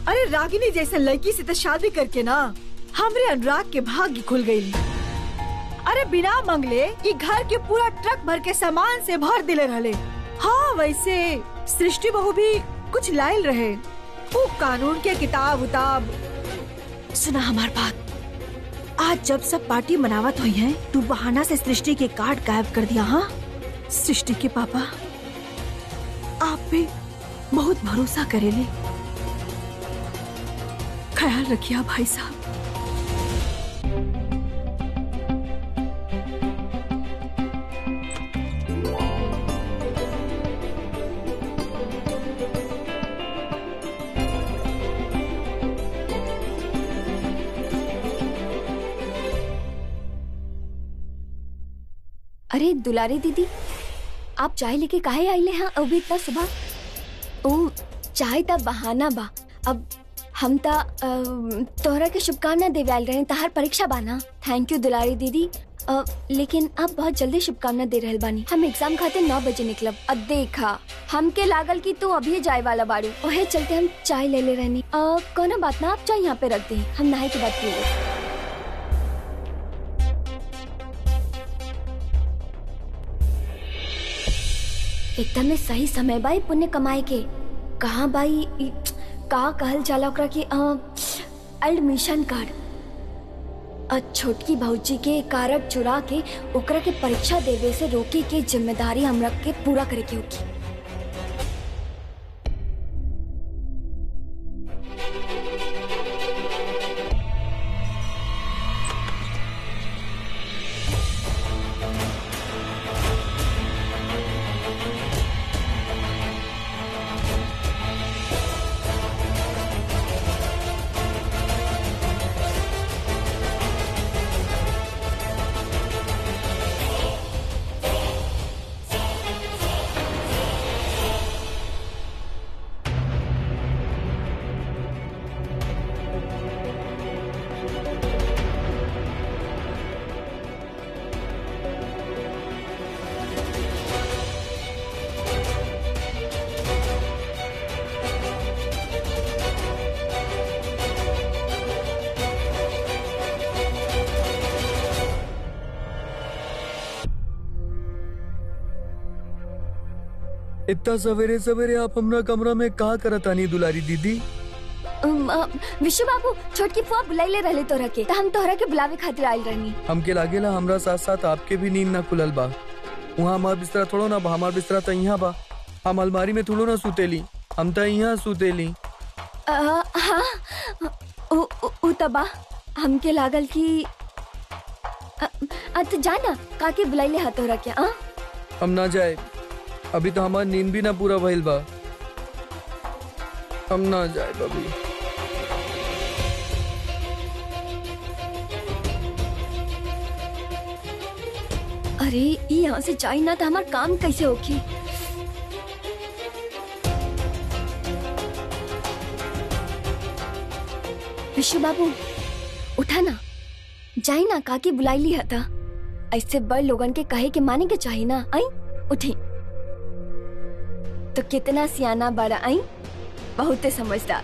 अरे रागिनी जैसे लड़की से तो शादी करके ना हमरे अनुराग के भाग्य खुल गई। अरे बिना मंगले ये घर के पूरा ट्रक भर के सामान से भर दिले रहले। हाँ वैसे सृष्टि बहू भी कुछ लायल रहे, वो कानून के किताब उताब। सुना हमार बात, आज जब सब पार्टी मनावत हुई है तू बहाना से सृष्टि के कार्ड गायब कर दिया। हाँ सृष्टि के पापा आप पे बहुत भरोसा करेले, ख्याल रखिए भाई साहब। अरे दुलारी दीदी, आप चाय लेके काहे आइले हैं अभी इतना सुबह? ओ चाय ता बहाना बा। अब हम ता तोहरा के शुभकामना देवे आइल रहे, तहार परीक्षा बाना। थैंक यू दुलारी दीदी। लेकिन अब बहुत जल्दी शुभकामना दे रहल बानी। हम एग्जाम खाते 9 बजे निकलब। अब देखा हमके लागल कि तू अभी जाए वाला बाड़ू, ओहे चलते हम चाय ले ले रहनी। कोनो बात ना, आप चाय यहाँ पे रख दे, हम नहाए के बाद पिएंगे। एकदम में सही समय बाई पुण्य कमाए के। कहाँ बाई का कहल जाला ओकरा के एडमिशन कार्ड। छोटकी भौजी के कारड चुरा के ओकरा के परीक्षा देवे से रोके के जिम्मेदारी हमरा के पूरा करे के होगी। इतना सवेरे सवेरे आप हमरा कमरा में कहा करत आनी दुलारी दीदी? विशु बाबू छोटकी फुआ बुलाइले रहले तोरा के, हम तोहरा के बुलावे खातिर आइल रहनी। हमके लागेला हमरा साथ साथ आपके भी नींद ना खुलल बा। वहाँ हमार बिस्तरा थोड़ो ना बा, हमार बिस्तरा तो यहाँ बा। हम अलमारी में थोड़ो ना सुतेली, हम तो यहाँ सुतेली। हाँ उ तबा हमके लागल कि तो जाना काके बुलाइले हा तोरा के। हम ना जाए, अभी तो हमार नींद भी ना पूरा भइल बा। हम ना जाए बबी। अरे यहाँ से जाई ना तो हमार काम कैसे होगी? विशु बाबू उठा ना, जाई ना, काकी बुलाई ली था। ऐसे बड़ लोगन के कहे के माने के चाहिए ना। आई उठी तो कितना सियाना बड़ा, आई बहुत समझदार।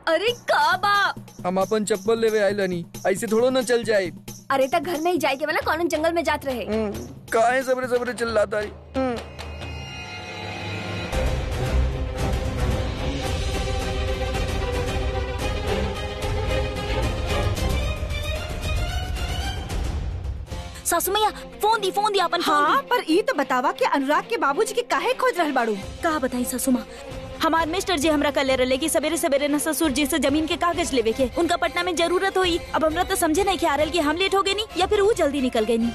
अरे का बा, हम अपन चप्पल लेवे आइलानी, ऐसे थोड़ो ना चल जाए। अरे ता घर में ही जाए के वाला कौन जंगल में जात रहे। काहे सबरे सबरे चिल्लाता है? सासू मैया फोन दी अपन। हाँ पर ई तो बतावा कि अनुराग के बाबूजी के काहे खोज रहल बाड़ू? कहा बताई सासू माँ, हमार मिस्टर जी हमरा कल रहे कि सवेरे सवेरे न ससुर जी से जमीन के कागज लेवे के उनका पटना में जरूरत हुई। अब हमरा तो समझे नहीं आ रहा कि हम लेट हो गए नी या फिर वो जल्दी निकल गए नी।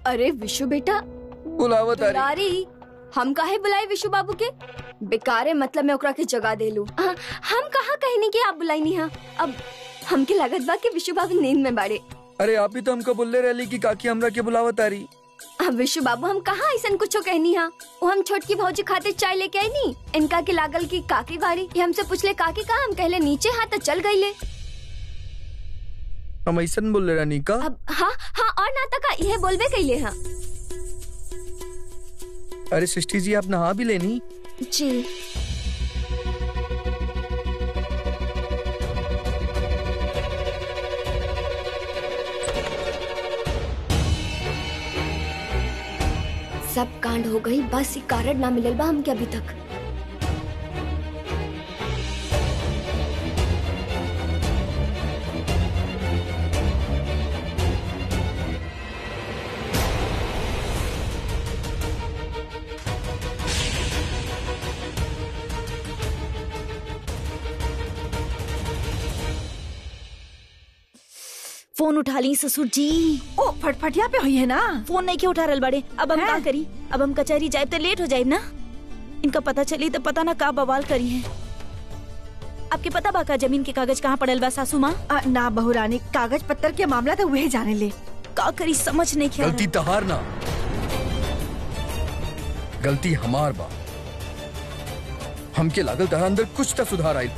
अरे विशु बेटा बुलावत दुलारी, हम काहे बुलाए विशु बाबू के? बेकारे मतलब मैं ओकरा के जगह दे लू। हम कहा कहनी कि आप बुलाई नहीं। अब हमके लागत बा कि विशु बाबू नींद में बाड़े। अरे आप ही तो हमको बोलले रहली कि काकी हमरा के बुलावत आ रही। विशु बाबू हम कहाँ ऐसा कुछ कहनी हा। वो हम छोटकी भौजी खाते चाय लेके आई नी, इनका के लागल की काकी बाड़ी। ये हमसे पूछले काकी कहा, हम कहले नीचे। हाँ तो चल गई ले। हम ऐसा बोल रहे का? अब हाँ हाँ और नाता का यह बोलबे कैले हाँ। अरे सृष्टि जी आप नहा भी लेनी। जी सब कांड हो गई, बस ये कारण ना मिलल बा हमके अभी तक। फोन उठा ली ससुर जी। ओ फटफटिया पे हुई है ना। फोन नहीं क्यों उठा रहे बड़े? अब हम हैं? का करी? अब हम कचहरी जाए तो लेट हो जाए ना। इनका पता चली तो पता ना का बवाल करी है। आपके पता बा का जमीन के कागज कहाँ पड़ल बा सासू माँ? ना बहू रानी, कागज पत्तर के मामला तो वही जाने ले। का करी समझ नहीं क्या गलती तहार ना, गलती हमार बा। हमके लागल तरह अंदर कुछ तो सुधार आई।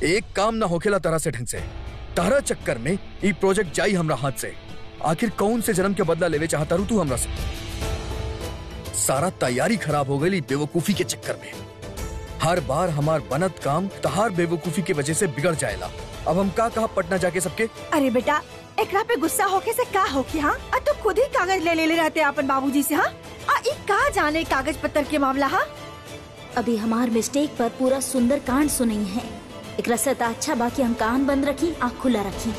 एक काम ना होखेला तरह से ढंग से। तारा चक्कर में ये प्रोजेक्ट जाई हमरा हाथ से। आखिर कौन से जन्म के बदला लेवे चाहता रू तू हमरा से? सारा तैयारी खराब हो गई बेवकूफी के चक्कर में। हर बार हमार बनत काम तहार बेवकूफी की वजह से बिगड़ जाएला। अब हम का कहा पटना जाके सबके? अरे बेटा एकरा पे गुस्सा होके से का होके हाँ? तो खुद ही कागज ले रहते अपन बाबूजी से हाँ? का जाने कागज पत्तर के मामला हाँ? अभी हमार मिस्टेक पर पूरा सुंदर कांड सुनई है। एक रस्ता अच्छा बाकी हम कान बंद रखी, आँख खुला रखी।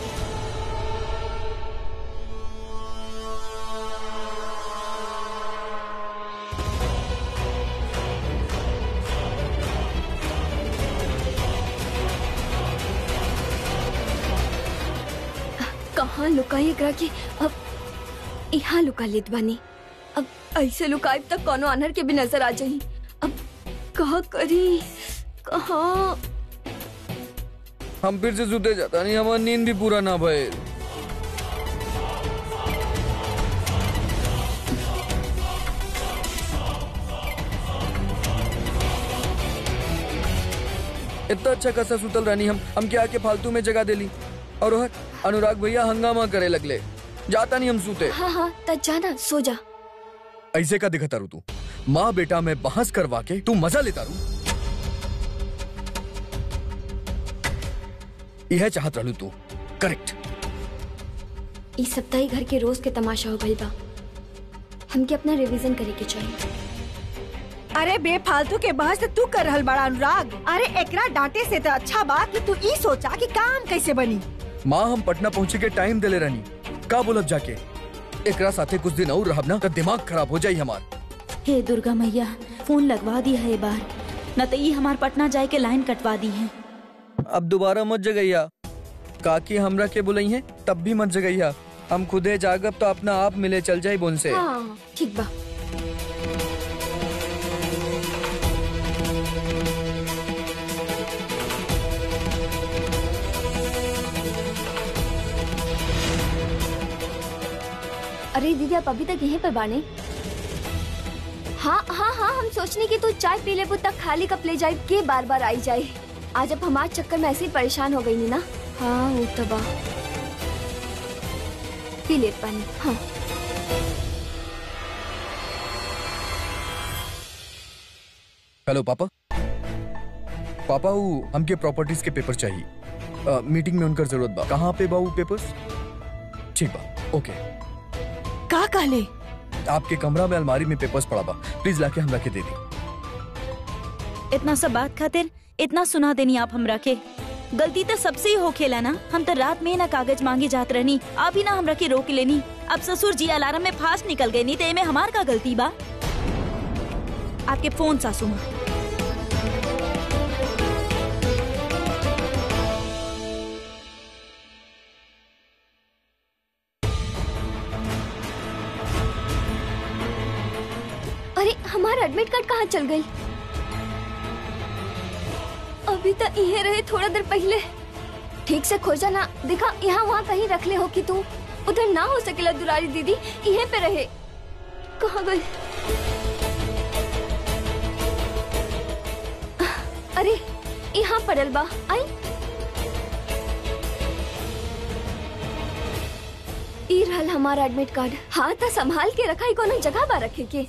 कहाँ लुकाई एकरा के? अब यहाँ लुका लेत बानी। अब ऐसे लुकाई तक कोनो अनहर के भी नजर आ जाई। अब कहाँ करी कहाँ? हम फिर से सुते जाता नहीं, हमारी नींद भी पूरा ना भय। इतना अच्छा कैसा सुतल रानी हम क्या के फालतू में जगह देली। और वह अनुराग भैया हंगामा करे लगले। जाता नहीं हम सूते। हाँ हाँ तब जाना सो जा। ऐसे का दिखता रू तू? माँ बेटा में बहस करवा के तू मजा लेता रू? यह चाहत रहलू तू? करेक्ट। इस सप्ताह ही घर के रोज के तमाशा हो गई बा। हमके अपना रिवीजन करे के चाहिए। अरे बेफालतू के बहस तू कर रहल बड़ा अनुराग। अरे एकरा डांटे से तो अच्छा बा कि तू ई सोचा कि काम कैसे बनी। माँ हम पटना पहुँचे के टाइम दिले रहनी। का बोलब जाके एकरा साथे कुछ दिन और रहब ना तो दिमाग खराब हो जाई हमार। हे दुर्गा मैया फोन लगवा दी है बार, न तो ये हमार पटना जाए के लाइन कटवा दी है। अब दोबारा मत जगैया। काकी हमरा के बुलाई है तब भी मत जगैया। हम खुदे जागब तो अपना आप मिले चल जाए बोन से। हाँ ठीक बा। अरे दीदी आप अभी तक यहीं पर बाने? हाँ हाँ हाँ हम सोचने की तू चाय पी ले तक खाली कप ले जाए के बार बार आई जाए। आज अब हमारे चक्कर में ऐसे ही परेशान हो गई नी ना। हाँ वो तबा पी ले पानी। हाँ हेलो पापा। पापा वो हमके प्रॉपर्टीज के पेपर चाहिए। मीटिंग में उनकर जरूरत बा। कहाँ पे बा वो पेपर्स? ठीक बा ओके। का कहले? आपके कमरा में अलमारी में पेपर्स पड़ा बा, प्लीज लाके हमरा के दे दी। इतना सब बात खातिर इतना सुना देनी आप हमरा के? गलती तो सबसे ही हो खेला ना। हम तो रात में ना कागज मांगे जात रहनी, आप ही ना हमरा के रोक लेनी। अब ससुर जी अलार्म में फास्ट निकल गए, नहीं तो में हमार का गलती बा? आपके फोन सासू माँ। अरे हमारा एडमिट कार्ड कहाँ चल गई? अभी तक यही रहे थोड़ा देर पहले। ठीक से खोजा ना, देखा यहाँ वहाँ कहीं रख ले हो कि तू उधर ना हो सकेला। दुरारी दीदी यहीं पे रहे। कहाँ गई? अरे यहाँ पड़ल बा। आई रहल हमारा एडमिट कार्ड। हाँ तो संभाल के रखा, कोनो जगह बा रखे के।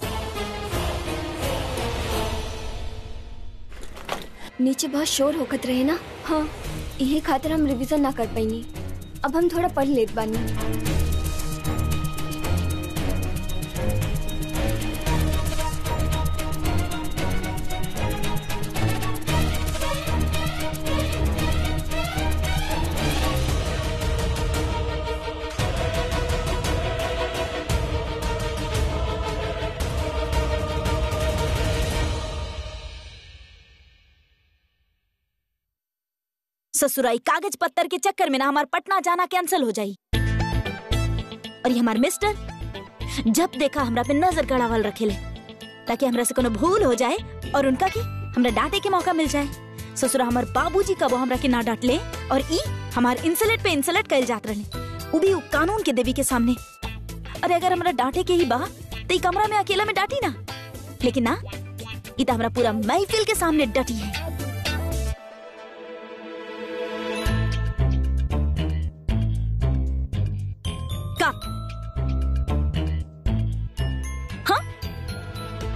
नीचे बहुत शोर होकत रहे ना। हाँ यही खातिर हम रिवीजन ना कर पाईनी। अब हम थोड़ा पढ़ लेत बानी। ससुराई कागज पत्तर के चक्कर में ना हमार पटना जाना कैंसिल हो जाई। और ये हमार मिस्टर जब देखा हमरा पे नजर गड़ावल रखेले ताकि हमरा से कोनो भूल हो जाए और उनका के हमरा डांटे के मौका मिल जाए। ससुरा हमार बाबूजी कबो हमरा के ना डांट ले और ई हमार इंसल्ट पे इंसल्ट कइल जात रहे, उ भी कानून के देवी के सामने। अरे अगर हमरा डांटे के ही बा तो ई कमरा में अकेला में डांटी ना, लेकिन ना ई तो हमरा पूरा महफिल के सामने डटी है।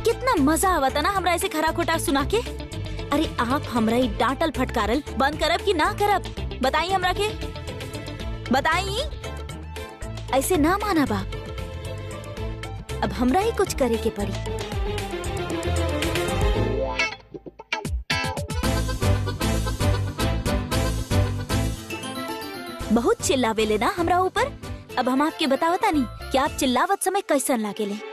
कितना मजा आवता ना हमरा ऐसे खरा खोटा सुना के। अरे आप हमरा ही डांटल फटकारल बंद करब कि ना करब बताई हमरा के, बताई। ऐसे ना माना बा, अब हमरा ही कुछ करे के पड़ी। बहुत चिल्लावेले ना हमरा ऊपर। अब हम आपके बतावता नहीं कि आप चिल्लावत समय कैसन लागेले।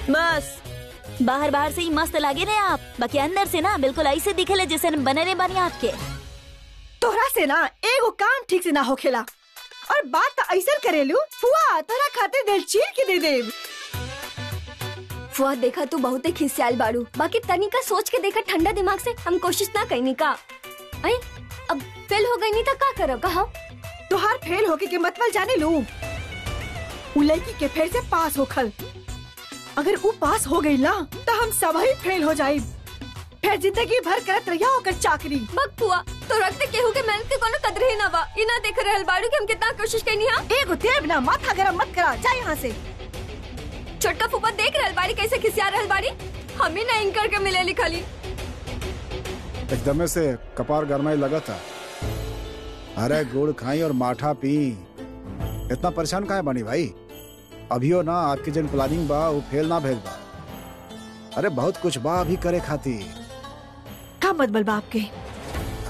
बस बाहर बाहर से ही मस्त लागे रहे आप, बाकी अंदर से ना बिल्कुल ऐसे दिखेले जैसे बने बनी आपके। तोहरा से ना एगो काम ठीक से ना होखेला और बात तो ऐसा करेलू फुआ तोहरा खातिर दिल चीर के दे देब। फुआ देखा तू बहुते खिसियाल बाड़ू, बाकी तनिका सोच के देखा ठंडा दिमाग से। हम कोशिश ना कईनी का। आई अब फेल हो गई नहीं तो का करब कहा। तोहार फेल होके के मतलब जाने लू, उ लड़की के फेर से पास होखल। अगर वो पास हो गई ना तो हम सब ही फेल हो जाए, फिर जिंदगी भर करत रहिया होकर चाकरी। बक फुआ तो रखते केहू के मेहनत के कोनो कदर ही ना बा। इना देख रहल बाड़ू कि हम कितना कोशिश कईनी। हां एगो तेरे बिना माथा गरम मत करा, जा यहाँ से। छोटका फुफा देख रहल बाड़ी कैसे खिसिया रहल बाड़ी। हम ही ना इंकर के मिले लिखली एकदम से कपार गरमाई लगा था। अरे गुड़ खाई और माठा पी, इतना परेशान काहे बनी भाई। अभियो ना आपके जन प्लानिंग बा वो फेल ना भेल बा। अरे बहुत कुछ बा अभी करे खातिर। का मतलब बा आपके?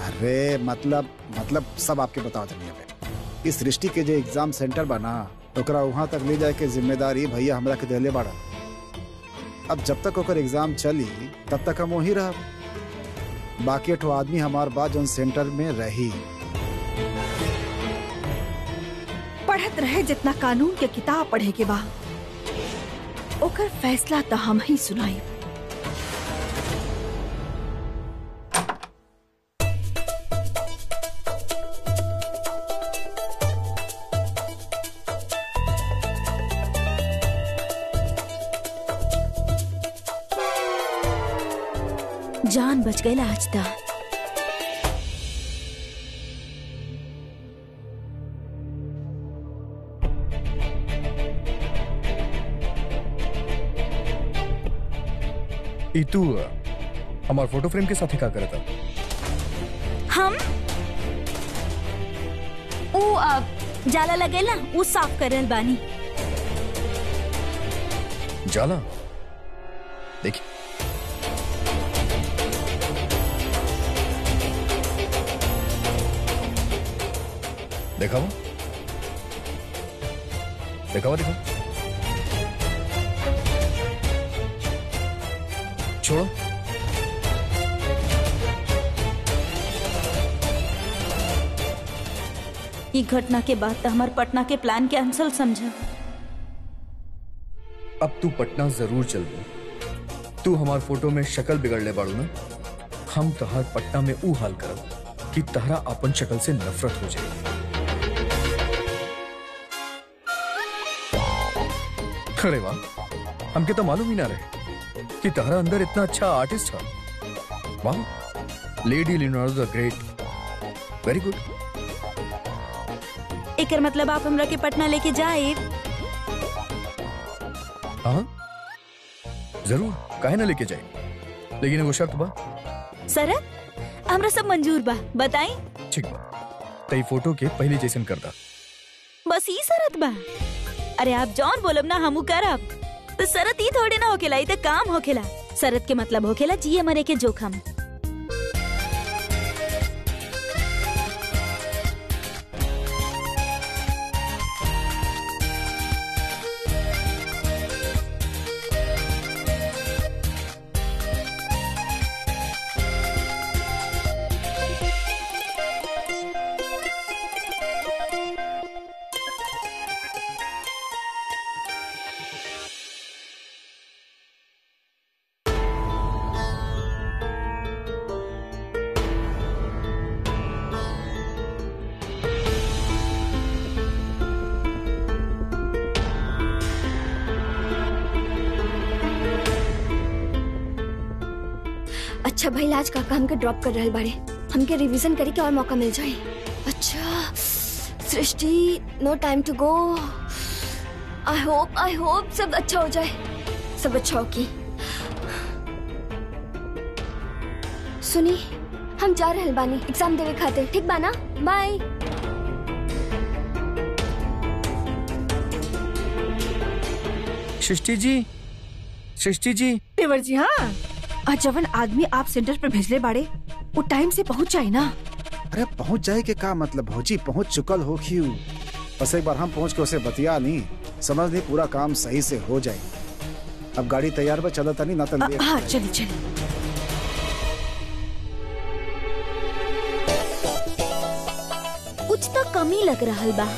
अरे मतलब सब आपके बताओ दुनिया में। इस सृष्टि के जो एग्जाम सेंटर बा ना ओकरा वहाँ तक ले जाए के जिम्मेदारी भैया हमरा के देले बाड़ा। अब जब तक ओकर एग्जाम चली तब तक हम वही रह, बाकी ठो आदमी हमार बात जोन सेंटर में रही। पढ़त रहे जितना कानून के किताब पढ़े के बा, ओकर फैसला तो हम ही सुनाई। जान बच गई आज तक। तू हमार फोटो फ्रेम के साथ ही का करता? हम जाला लगेला उ साफ करल बानी। जाला देखिए, देखा वो छोड़ो। ये घटना के बाद तो हमारे पटना के प्लान कैंसिल समझा। अब तू पटना जरूर चल। तू हमार फोटो में शक्ल बिगड़ ले बाड़ू ना, हम तहार पट्टा में ऊ हाल करब कि तहरा अपन शक्ल से नफरत हो जाए। अरे वाह, हमके तो मालूम ही ना रहे कि तहरा अंदर इतना अच्छा आर्टिस्ट है। वाह, lady Leonardo the great, very good. एकर मतलब आप हमरा के पटना लेके जाए? हाँ जरूर, काहे ना लेके जाए, लेकिन एगो शर्त बा। शरत? हमरा सब मंजूर बा, बताई। ठीक बा, तई फोटो के पहले जैसन कर दा। बस ई शरत बा? अरे आप जौन बोलब ना हमू करब। तो शरत ई थोड़ी ना होखेला, ई तो काम होखेला। शरत के मतलब होखेला जिए मरे के जोखम। अच्छा भाई, आज काका हमके ड्रॉप कर रहे बाड़े, हमके रिवीजन करे के और मौका मिल जाए। अच्छा Srishti, no time to go. I hope सब अच्छा हो जाए, सब अच्छा हो की। सुनी, हम जा रहे बानी एग्जाम देवे खातिर, ठीक बा ना? बाय। सृष्टि जी, सृष्टि जी। तेवर जी, हाँ आज जवन आदमी आप सेंटर पर भेजले बाड़े वो टाइम से पहुंच जाए ना। अरे पहुंच जाए के का मतलब भौजी, पहुंच चुकल हो क्यों? बस एक बार हम पहुंच के उसे बतिया नहीं, समझ नहीं, पूरा काम सही से हो जाए। अब गाड़ी तैयार बा, चलता नहीं ना तो हाँ चलिए चलिए। कुछ तो कमी लग रहा बा।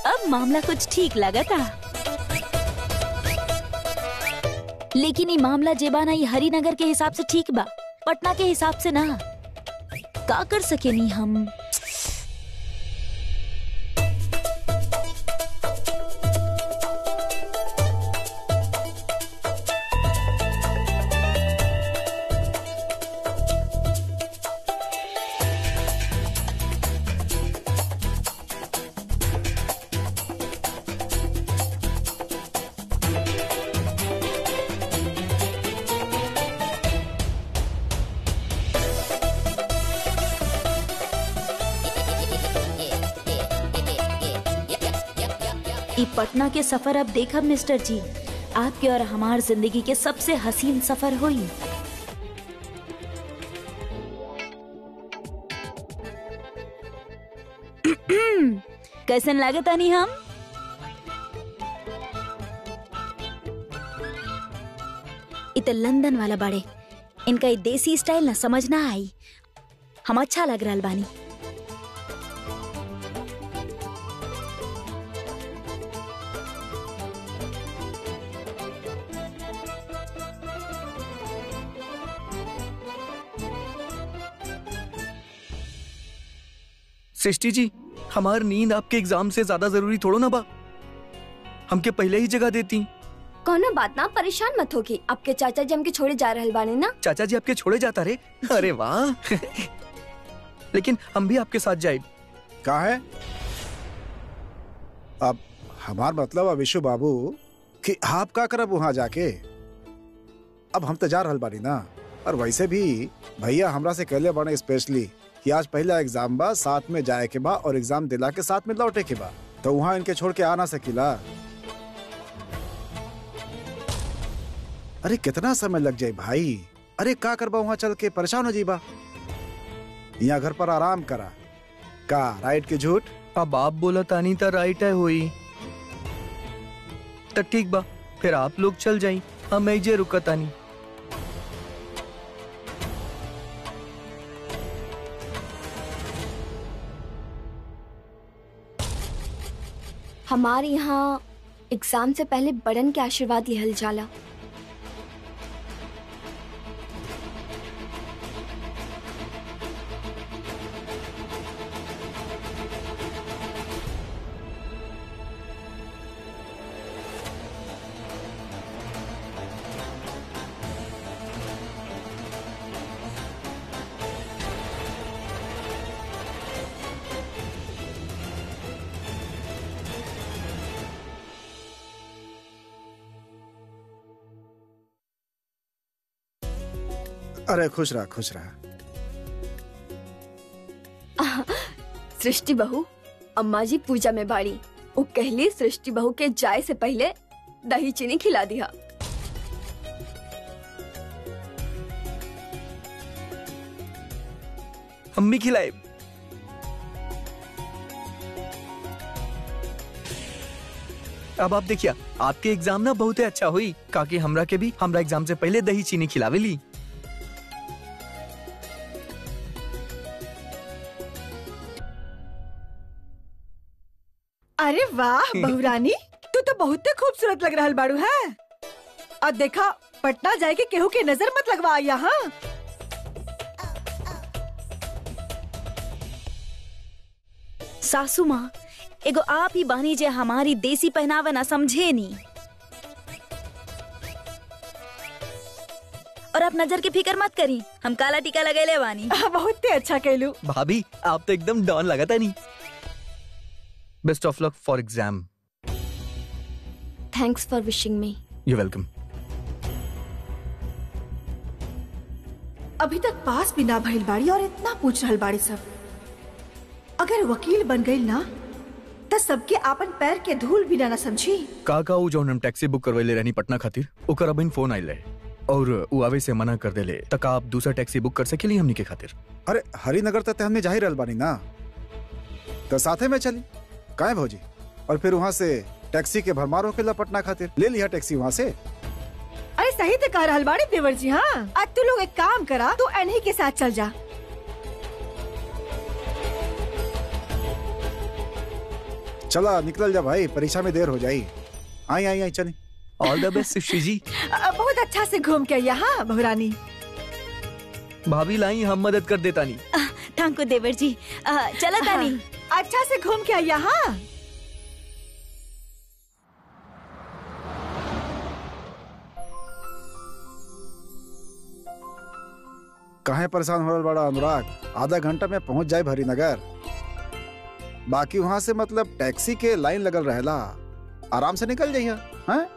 अब मामला कुछ ठीक लगा था, लेकिन ये मामला जेबाना ये हरिनगर के हिसाब से ठीक बा, पटना के हिसाब से ना। का कर सके नहीं हम? पटना के सफर अब देखब मिस्टर जी, आपके और हमार जिंदगी के सबसे हसीन सफर हुई। कैसन लागत आनी हम? इत लंदन वाला बड़े, इनका ये देसी स्टाइल ना समझ ना आई, हम अच्छा लग रहा बानी। सृष्टि जी, हमार नींद आपके एग्जाम से ज्यादा जरूरी थोड़ो ना बा, हमके पहले ही जगह देती। कोनो बात ना, परेशान मत होगी, आपके चाचा जी हमके छोड़े जा रहे बानी ना। चाचा जी आपके छोड़े जाता रे? अरे वाह। लेकिन हम भी आपके साथ जाए। कहा है? अब हमार मतलब विशु बाबू कि आप का करब वहां जाके? अब हम तो जा रहल बानी ना, और वैसे भी भैया हमरा से कहले बाने स्पेशली कि आज पहला एग्जाम बा, साथ में जाए के बा और एग्जाम दिला के साथ में लौटे के बा, तो वहाँ इनके छोड़ के आ ना सकीला। अरे कितना समय लग जाए भाई, अरे का करबा वहाँ चल के, परेशान हो जाइबा। यहाँ घर पर आराम करा। का राइट के झूठ? अब आप बोला तानी ता राइट है हुई, तो ठीक बा, फिर आप लोग चल जाई, हम ऐजे रुका तानी। हमारे यहाँ एग्जाम से पहले बड़न के आशीर्वाद लिहल जाला। अरे खुश रहा खुश रहा। सृष्टि बहू, अम्मा जी पूजा में बाड़ी, वो कहली सृष्टि बहू के जाए से पहले दही चीनी खिला दिया। अम्मी खिलाए। अब आप देखिए, आपके एग्जाम ना बहुत ही अच्छा हुई, काकि हमरा के भी हमरा एग्जाम से पहले दही चीनी खिलावे ली। अरे वाह बहुरानी, तू तो बहुत खूबसूरत लग रहा बाड़ू है। और देखा, पटना जाए के केहू के नजर मत लगवा यहाँ। सासू माँ, एगो आप ही बानी जे हमारी देसी पहनावा ना समझे नी। और आप नजर की फिक्र मत करी, हम काला टीका लगेले बानी। बहुत ही अच्छा कहलू। भाभी, आप तो एकदम डॉन लगा था नहीं। Best of luck for exam. Thanks for wishing me. You welcome. अभी तक पास भी ना भइल बाड़ी और इतना पूछ रहल बाड़ी सब। अगर वकील बन गई ना तो सबके आपन पैर के धूल भी ना समझी। काका वो जो हम टैक्सी बुक करवाइले रहनी पटना खातिर, ओकर अबइन फोन आइल है और वो आवे से मना कर देले। तक आप दूसरा टैक्सी बुक कर सकेली हमनी के खातिर। अरे हरिनगर तक हमने जा ही रहल बानी ना, तो साथे में चली काहे भौजी। और फिर वहाँ से टैक्सी के भरमार होके पटना खातिर ले लिया टैक्सी वहाँ से। अरे सही तो कह रहल बाड़ी देवर जी। हाँ, आज तू लोग एक काम करा, तू एनही के साथ चल जा। चला निकल जा भाई, परीक्षा में देर हो जाई। आई आई आई चली। ऑल द बेस्ट सृष्टि जी। बहुत अच्छा से घूम के यहाँ बहुरानी। भाभी लाई, हम मदद कर देता नहीं। थैंक यू देवर जी। चला तानी। अच्छा से घूम के यहाँ। काहे परेशान हो रहा बड़ा अनुराग, आधा घंटा में पहुंच जाए हरिनगर। बाकी वहाँ से मतलब टैक्सी के लाइन लगल रहेला, आराम से निकल जाइए। हैं?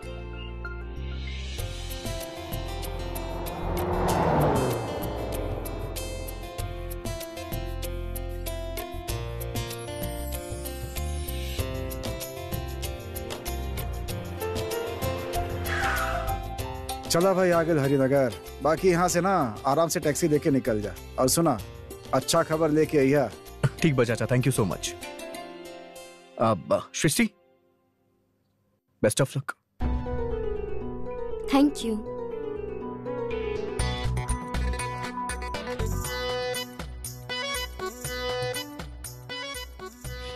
चला भाई आगे हरिनगर। बाकी यहाँ से ना आराम से टैक्सी लेके निकल जा। और सुना, अच्छा खबर लेके आइया। ठीक बा चाचा, थैंक यू सो मच। अब Srishti, best of luck. Thank you.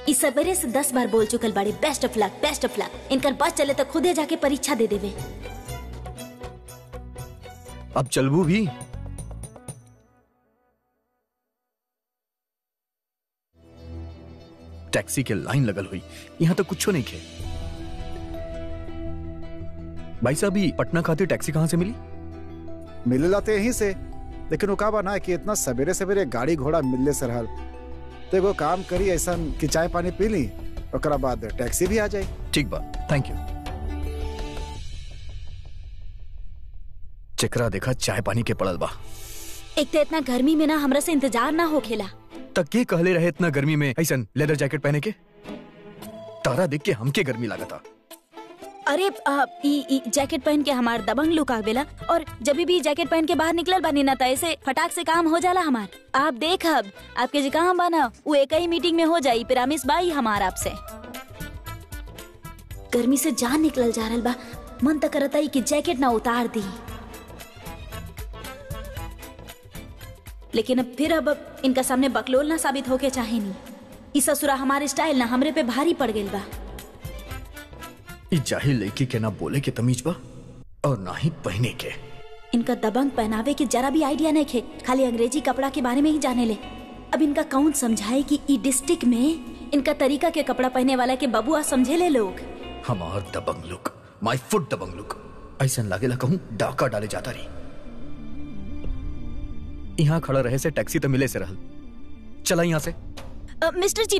इस सवेरे से 10 बार बोल चुकल बाड़ी, best of luck best of luck. इनकर बस चले तो खुदे जाके परीक्षा दे देवे। अब चलबू भी। टैक्सी के लाइन लगल हुई, यहाँ तो कुछ नहीं खे। भाई साहब, पटना खातिर टैक्सी कहाँ से मिली? मिले लाते यहीं से, लेकिन वो का बना कि इतना सवेरे सवेरे गाड़ी घोड़ा मिलने से रहल, तो एगो काम करी ऐसा कि चाय पानी पी ली, ओकरा बाद टैक्सी भी आ जाए। ठीक बा, थैंक यू। चकरा देखा चाय पानी के पड़ल बा। एक तो इतना गर्मी में ना हमरा से इंतजार ना हो खेला। तक के कहले रहे इतना गर्मी में ऐसा लेदर जैकेट पहने के? तारा देख के हमके गर्मी लगा था। अरे ई जैकेट पहन के हमार दबंग लुक आवेला, और जब भी जैकेट पहन के बाहर निकलल बानी ना, ऐसे फटाक से काम हो जाला हमार। आप देख, अब आपके जो काम बना वो एक ही मीटिंग में हो जाई। प्रॉमिस बाई हमार आपसे। गर्मी से जान निकल जा रहल बा, मन तक करता है कि जैकेट ना उतार दी। लेकिन अब इनका सामने बकलोल ना साबित होके चाहे नहीं। इस ससुरा हमारे स्टाइल ना हमरे पे भारी पड़ गई बा। ई जाहिल लड़की के ना बोले के तमीज बा और ना ही पहने के। इनका दबंग पहनावे के जरा भी आइडिया नहीं खे, खाली अंग्रेजी कपड़ा के बारे में ही जाने ले। अब इनका कौन समझाए कि ई डिस्ट्रिक्ट में इनका तरीका के कपड़ा पहने वाला के बबुआ समझे ले लोग। हमार दबंग लुक, माय फुट दबंग लुक, ऐसा लागेला कहूं डाका डाले जाता रही। यहाँ खड़ा रहे से टैक्सी तो मिले से रहल। चला यहाँ से। मिस्टर जी,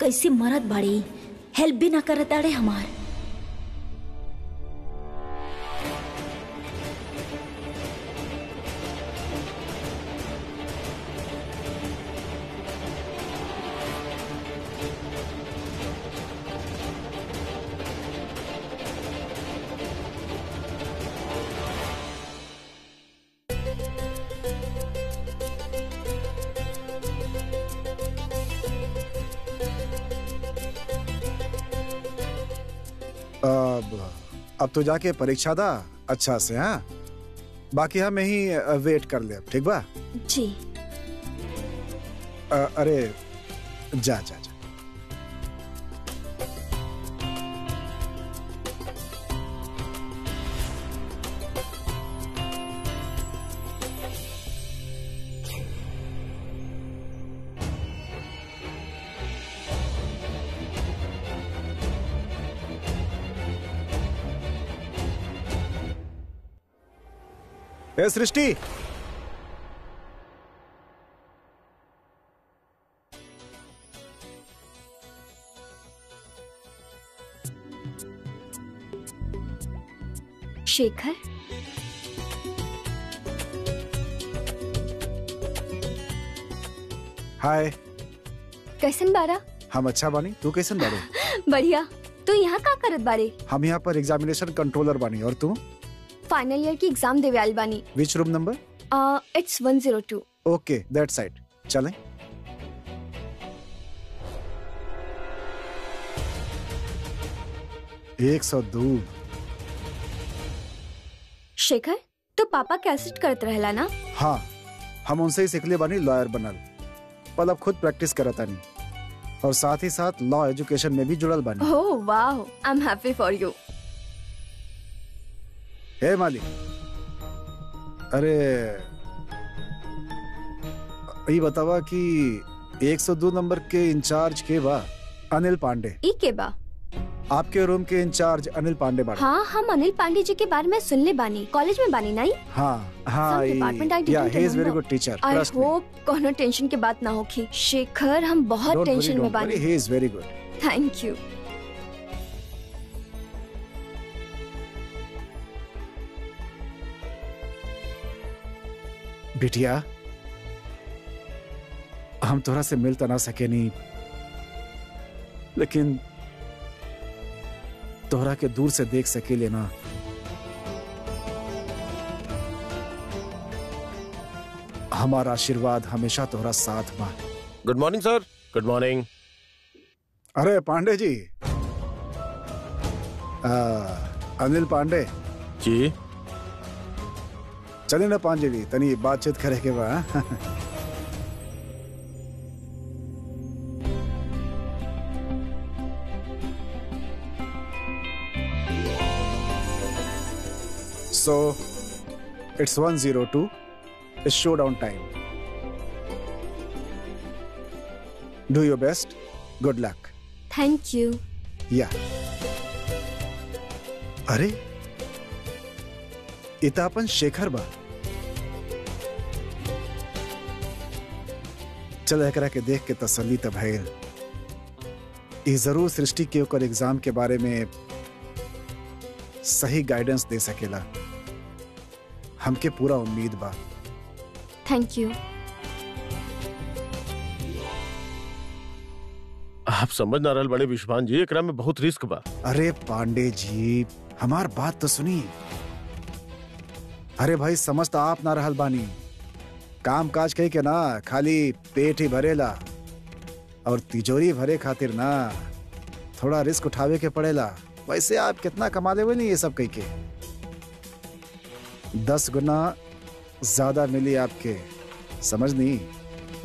कैसी मरद बड़ी हेल्प भी ना करता रे हमार। अब तो जाके परीक्षा दा अच्छा से। हाँ, बाकी हम यही वेट कर ले, ठीक बा? जी। अरे जा जा जा। ए सृष्टि, शेखर, हाय। कैसन बारा? हम अच्छा बानी, तू कैसन बारे? बढ़िया। तू यहाँ का करत बारे? हम यहाँ पर एग्जामिनेशन कंट्रोलर बानी। और तू? फाइनल ईयर की एग्जाम देवे आइल बानी। Which room number? It's 102। Okay, that side. चलें। एक 102। शेखर, तो पापा कैसेट करत रहला ना? हाँ, हम उनसे ही सीखले बानी लॉयर बनल, पर अब खुद प्रैक्टिस करता नहीं, और साथ ही साथ लॉ एजुकेशन में भी जुड़ल बानी। ओह वाह, I am happy for you. हे मालिक, अरे ये बतावा कि 102 नंबर के इंचार्ज के बा? अनिल पांडे। ई के बा? आपके रूम के इंचार्ज अनिल पांडे बाड़े। हाँ, हम अनिल पांडे जी के बारे में सुनले बानी, कॉलेज में बानी नहीं? हाँ हाँ, Some department I didn't yeah, he is very remember. good teacher. I Trust me. Hope कोनो टेंशन की बात ना होगी। शेखर, हम बहुत Don't worry, टेंशन में don't worry. बानी। He is very good. Thank you. बिटिया, हम तोरा से मिल तो ना सके नहीं, लेकिन तोहरा के दूर से देख सके लेना। हमारा आशीर्वाद हमेशा तोहरा साथ बा। Good morning sir. Good morning. अरे पांडे जी, अनिल पांडे जी। चले ना पांडे जी, तनी बातचीत करे के बा। So, it's 102. It's showdown time. Do your best. Good luck. Thank you. Yeah. अरे, इता अपन शेखर बा। चल एकरा के देख के तसल्ली त भइल। ई जरूर सृष्टि के ओकर एग्जाम के बारे में सही गाइडेंस दे सकेला। हमके पूरा उम्मीद बा। Thank you. आप समझ ना रहल बड़े विश्वान जी, एकरा में बहुत रिस्क बा। अरे पांडे जी, हमार बात तो सुनी। अरे भाई, समझ तो आप ना रहल बानी। काम काज कही के ना खाली पेट ही भरेला, और तिजोरी भरे खातिर ना थोड़ा रिस्क उठावे के पड़ेला। वैसे आप कितना कमा ले हुए नहीं ये सब कह के? 10 गुना ज्यादा मिली आपके, समझ नहीं?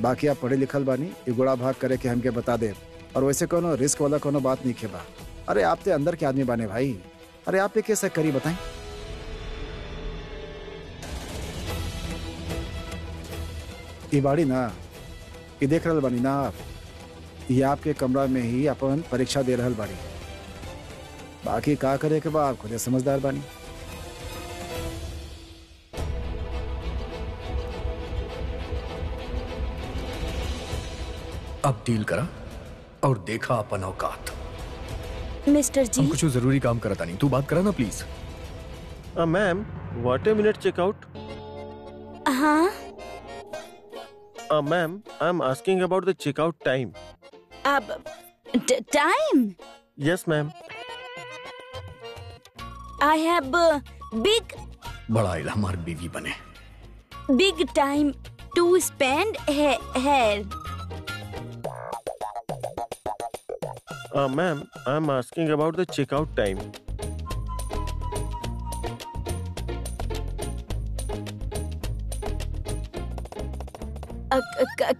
बाकी आप पढ़े लिखल बानी, ये गुड़ा भाग करे के हमके बता दे। और वैसे कोनो रिस्क वाला कोनो बात नहीं खेबा। अरे आप ते अंदर के आदमी बाने भाई। अरे आप ये कैसे करी बताएं? ये बाड़ी ना, ये देख रहल बानी ना आप, ये आपके कमरा में ही अपन परीक्षा दे रहल बाड़ी। बाकी का करे के बा आप खुद समझदार बानी। अब डील करा और देखा अपन औकात। मिस्टर जी हम कुछ जरूरी काम करता नहीं, तू बात करा ना please. Ma'am, what a minute checkout? हाँ ma'am, I am asking about the checkout time. अब time? Yes ma'am. I have big बड़ा इला हमारी बीवी बने। Big time to spend here. Ma'am, I am asking about the checkout time.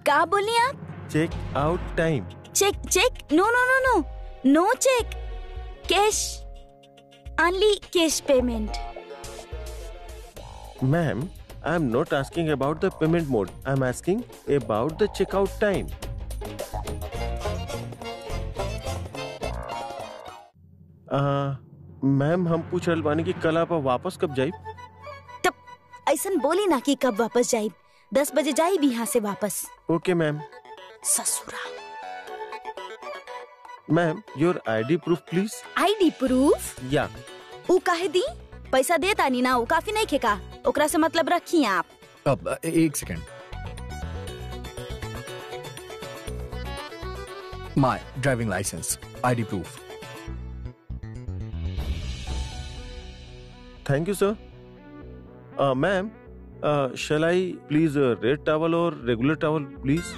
क्या बोली आप? Check out time. Check? No no no no no check, cash, only cash payment. Ma'am, I am not asking about the payment mode. I am asking about the checkout time. Ma'am, हम पूछ रहल बानी कि कल आप वापस कब जाइब? तब ऐसन बोली ना कि कब वापस जाइब। 10 बजे जाइब यहाँ से वापस। ओके मैम। ससुरा। Ma'am, your ID proof please. ID proof? या। ऊ काहे दी? पैसा दे तानी ना, ऊ काफी नहीं खेका। ओकरा से मतलब रखी आप। अब एक second. My driving licence, ID proof। Thank you sir. Ma'am, shall I please red towel or regular towel please?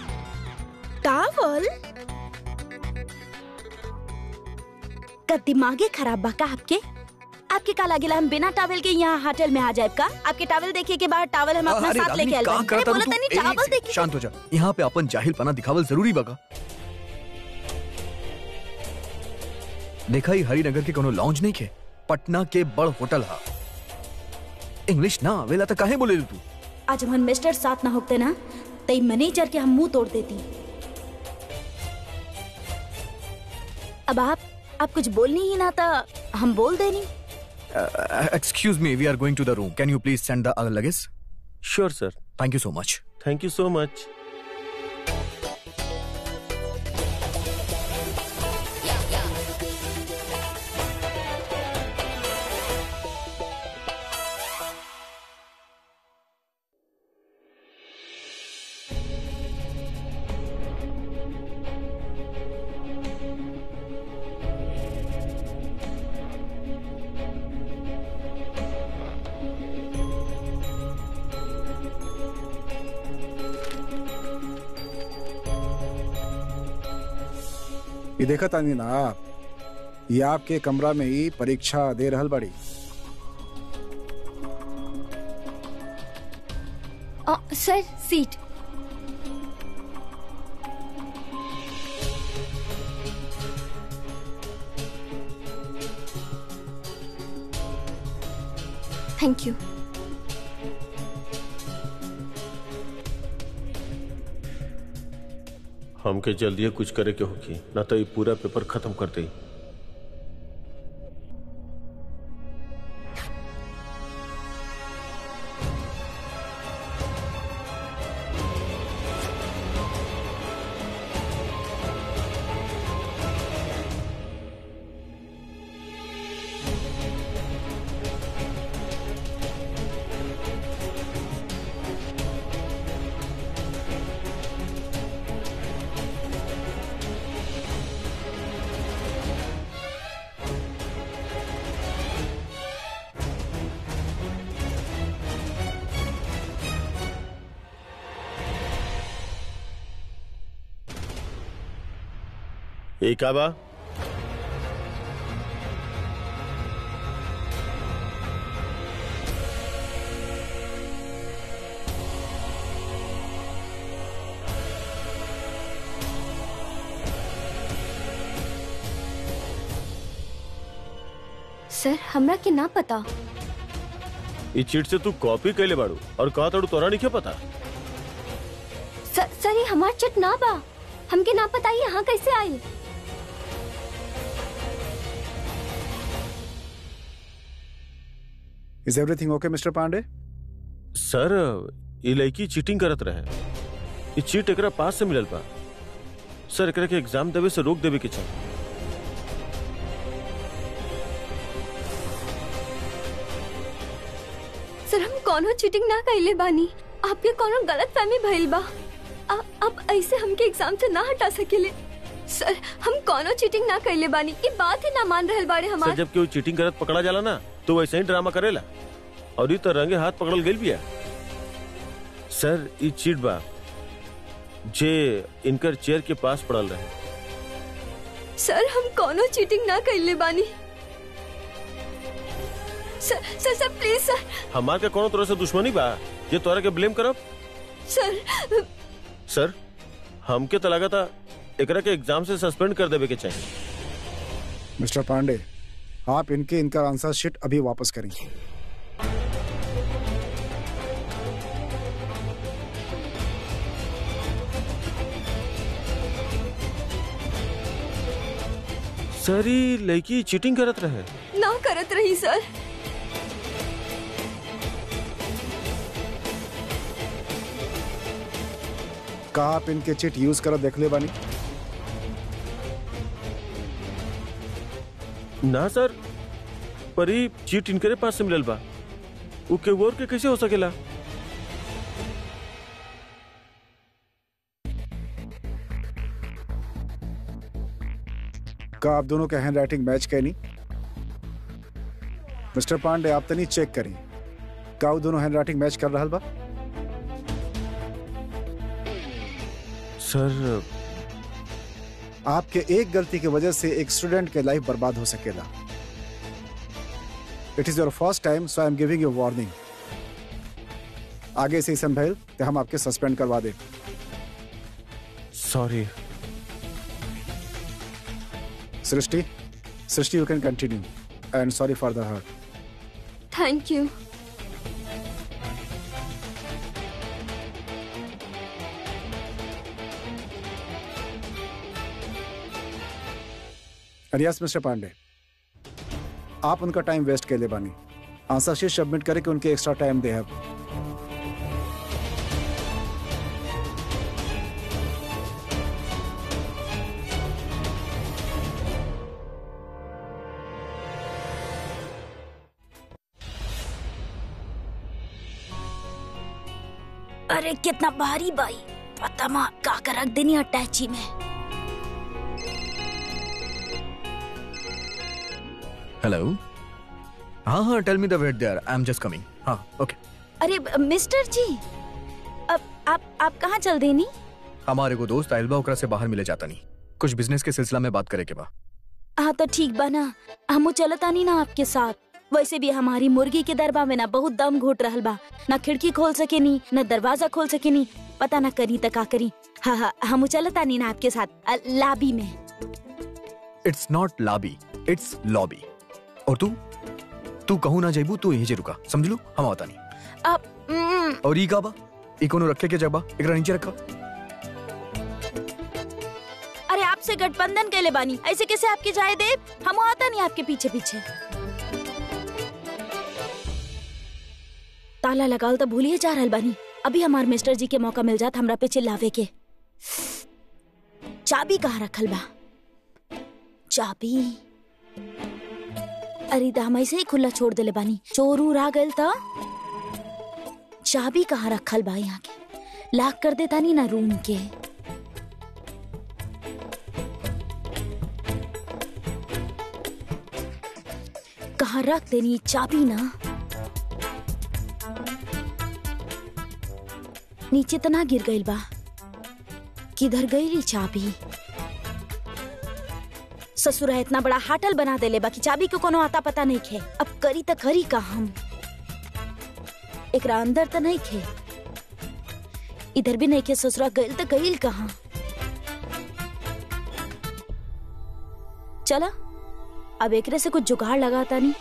Towel? का दिमागे खराब बा का आपके? आपके का लागेला हम बिना टावल के यहाँ होटल में आ जाए का? आपके टावल देखिए के बाद टावल हम अपना साथ लेके आए। अरे बोला तनी टावल देखिए। शांत हो जा। यहाँ पे अपन जाहिल पना दिखावल जरूरी बगा। देखा ही हरिनगर के कोनो लॉन्ज नहीं के, पटना के बड़ होटल हा। इंग्लिश ना वेला तो काहे बोले तू? आज हम मिस्टर साथ ना होते ना, तई मैनेजर के हम मुंह तोड़ देती। अब आप कुछ बोलनी ही ना था, हम बोल देनी। Excuse me, we are going to the room. Can you please send the other luggage? Sure sir. Thank you so much. Thank you so much. ये देखा तानी ना आप, ये आपके कमरा में ही परीक्षा दे रहल बड़ी। सर सीट। Thank you. हमके जल्दी कुछ करे के होगी, ना तो ये पूरा पेपर खत्म कर दे। एक आबा सर हमरा के ना पता। इस चीट से तू कॉपी कैले बाड़ू और कहा तड़ू तोरा नहीं क्या पता। सर ये हमार चिट ना बा, हमके ना पता ही यहाँ कैसे आई। Is everything okay mister Pandey? Sir ये लड़की चीटिंग करत रहे, ये चीट एकरा पास से मिलल बा। सर एकरा के एग्जाम देवे से रोक देवे के चाहिए। सर हम कोनो चीटिंग ना कइले बानी, आपके कोनो गलत फहमी भइल बा। आप ऐसे हमके एग्जाम से ना हटा सकेले। सर हम कोनो चीटिंग ना कइले बानी, ये बात ही ना मान रहल बाड़े हमार। सर जब कोई चीटिंग करत पकड़ा जाला ना तो वैसे ही ड्रामा करेला और ये तो रंगे हाथ पकड़ल गेल बिया। सर ये चीट बा जे इनकर चेयर के पास पड़ल रहे। सर हम कोनो चीटिंग ना कइले बानी। सर प्लीज सर। हमार के कोनो तरह से दुश्मनी बा जे तोरा के ब्लेम करब? सर हमके तो लगा था एकरा के एग्जाम से सस्पेंड कर देवे के चाहिए। मिस्टर पांडे, आप इनका आंसर शीट अभी वापस करें। सर ये लड़की चीटिंग करत रहे? ना करत रही सर। का आप इनके चिट यूज कर देख ले बानी? ना सर, पर ये चीट इनके पास से मिलल बा, वो के और के कैसे हो सकेला? का आप दोनों के हैंड राइटिंग मैच कैनी? मिस्टर पांडे आप तनी चेक करी, का वो दोनों हैंड राइटिंग मैच कर रहा बा? सर आपके एक गलती की वजह से एक स्टूडेंट के लाइफ बर्बाद हो सकेला। It is your first time, so I am giving you warning. आगे से संभल तो हम आपके सस्पेंड करवा दे। Sorry. Srishti you can continue and sorry for the hurt. Thank you. Yes mister Pandey, आप उनका टाइम वेस्ट के लिए बानी। आंसर शीट सबमिट करे कि उनके एक्स्ट्रा टाइम दे। अरे कितना भारी बाई, पता मा का कर रख देनी अटैची में। हेलो। हाँ tell me the wait there, I am just coming. हाँ ओके। अरे मिस्टर जी, अब आप कहाँ चल देनी? हमारे को दोस्त आइल बा, ओकरा से बाहर मिले जाता नहीं, कुछ बिजनेस के सिलसिला में बात करे के बा। हाँ तो ठीक बा ना, हमू चलता नहीं ना आपके साथ। वैसे भी हमारी मुर्गी के दरबा में ना बहुत दम घुट रहल बा, ना खिड़की खोल सके नी, ना दरवाजा खोल सके नी, पता ना करी त का करी। हाँ हमू चलता नहीं ना आपके साथ लॉबी में। It's not lobby, it's lobby. और तू कहूँ ना जाइबू, तू यही जे रुका, समझ लो हम आता नहीं। अब और ई का बा, ई कोनो रखे के जगह एकरा नीचे रखा। अरे आपसे गठबंधन के ले बानी, ऐसे कैसे आपकी जाए दे? हम आता नहीं आपके पीछे पीछे। ताला लगाल तो भूलिए जा रहल बानी। अभी हमार मिस्टर जी के मौका मिल जात हमरा पे चिल्लावे के। चाबी कहाँ रखल बा? चाबी अरे दाम ऐसे ही खुला छोड़ देले बानी, चोर उर आ गए था। चाबी कहाँ रखल बा? यहाँ के लॉक कर देता नहीं ना रूम के। कहाँ रख देनी चाबी ना? नीचे तो ना गिर गई बा, किधर गई चाबी? ससुरा इतना बड़ा हाटल बना देले बा कि चाबी को कोनो आता पता नहीं खे। अब करी त करी का हम? एकरा अंदर तो नहीं खे, इधर भी नहीं खे। ससुरा गईल तो गईल कहाँ? चला अब एकरे से कुछ जुगाड़ लगाता नहीं।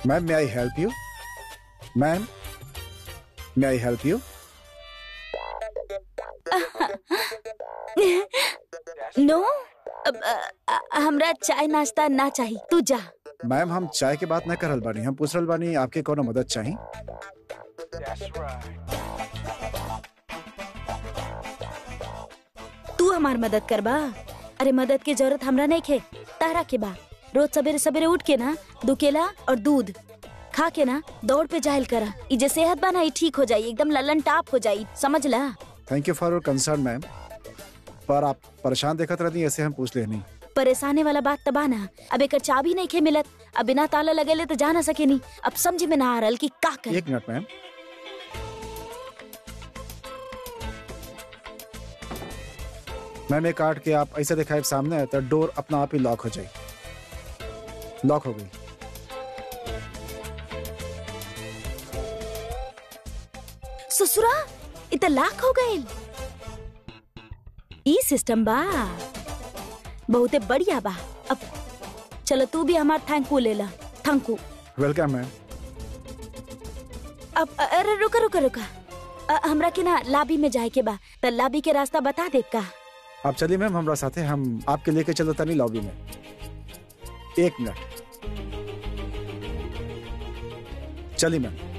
Ma'am, may I help you? Ma'am, may I help you? नो, हमरा चाय नाश्ता ना चाहिए, तू जा। मैम, हम चाय के बात न करल बानी, हम पूछ रहल बानी आपके कोनो मदद चाहिए? तू हमार मदद करबा? अरे मदद की जरूरत हमरा नहीं खे, तारा के बा। रोज सवेरे सवेरे उठ के ना दुकेला और दूध खा के ना दौड़ पे जाहिल करा। ई जे सेहत बा ना ई ठीक हो जाई, एकदम ललन टाप हो जाई, समझ ला। Thank you for your concern ma'am, पर आप परेशान देखत रहनी, ऐसे हम पूछ लेनी। परेशानी वाला बात तबा ना, अब एक चाबी नहीं खे मिलत, अब बिना ताला लगेले तो जा ना सके नहीं। अब समझ में ना आ रहल कि का कर। एक मिनट मैम, मैम एक काट के आप ऐसे दिखाए सामने है तो डोर अपना आप ही लॉक हो जाए। लॉक हो गई। ससुरा इत लाख हो गए। ई सिस्टम बा बहुते बढ़िया बा। अब चलो तू भी हमार थैंकू ले ला। थैंकू। Welcome ma'am. अब अरे रुका रुका रुका, हमरा के ना लाबी में जाए के बा, त लाबी के रास्ता बता दे का। आप चलिए मैम हमरा साथे, हम आपके लेके चलो तनी लॉबी में। एक मिनट, चलिए मैम।